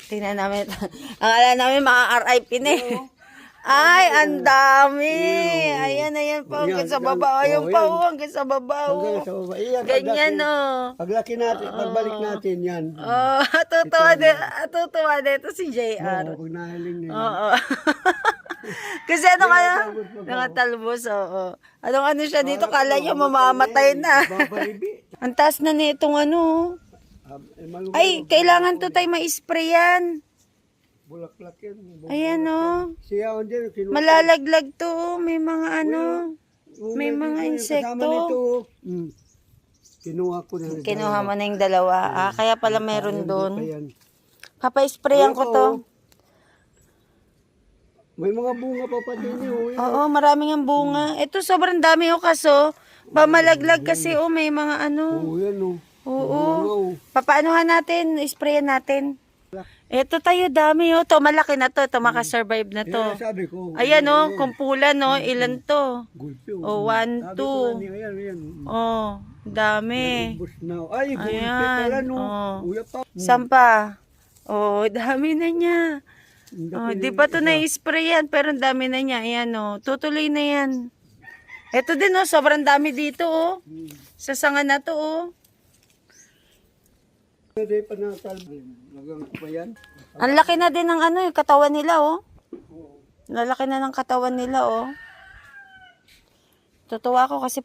Tingnan namin. Akala namin mga RIP na eh. Ay, ang dami. Ayan, ayan pa. Hanggang sa baba. Ayan pa, hanggang sa baba. Hanggang sa baba. Iyan, Ganyan, oh. paglaki natin, pagbalik natin yan. Oh, tutuwa dito si JR. Oo, pag nahiling na yan. Oo. Kasi ano kaya? Nakatalbos, oo. Anong ano siya dito? Kala niyo mamamatay na. Babalibi. Ang taas na nitong ano. Ay, kailangan to tayo ma-spray yan. Bulaklak yan. Ayan, oh. Siya on dyan, Malalaglag to, oh. May mga ano. May mga Kasama insekto. nito. Kinuha ko na. Kinuha mo na yung dalawa. Ah, kaya pala meron doon. Ayan. Papa-sprayan ko to. May mga bunga pa pati niyo. Oo, maraming ang bunga. Ito sobrang dami oh kaso. Pamalaglag kasi oh, may mga ano. Oo, yan o. Oo. Papaanohan natin, sprayan natin. Ito tayo dami oh. To malaki na to, to makasurvive na to. Sabi ko. Ayan oh, kumpulan oh, ilan to? Gulpi Oh, 1, 2. Ayan, ayan. Oh, dami. Ubus na. Ay, gulpi Ayan, pala no. oh. Uya pa. Sampa. Oh, dami na niya. Oh, di pa to na-spray yan, pero ang dami na niya. Ayan oh, tutuloy na yan. Ito din oh, sobrang dami dito oh. Sa sanga na to oh. Hindi pa natal. Nagang pa yan. Ang laki na din ng ano, yung katawan nila oh. Lalaki na ng katawan nila oh. Tutuwa ko kasi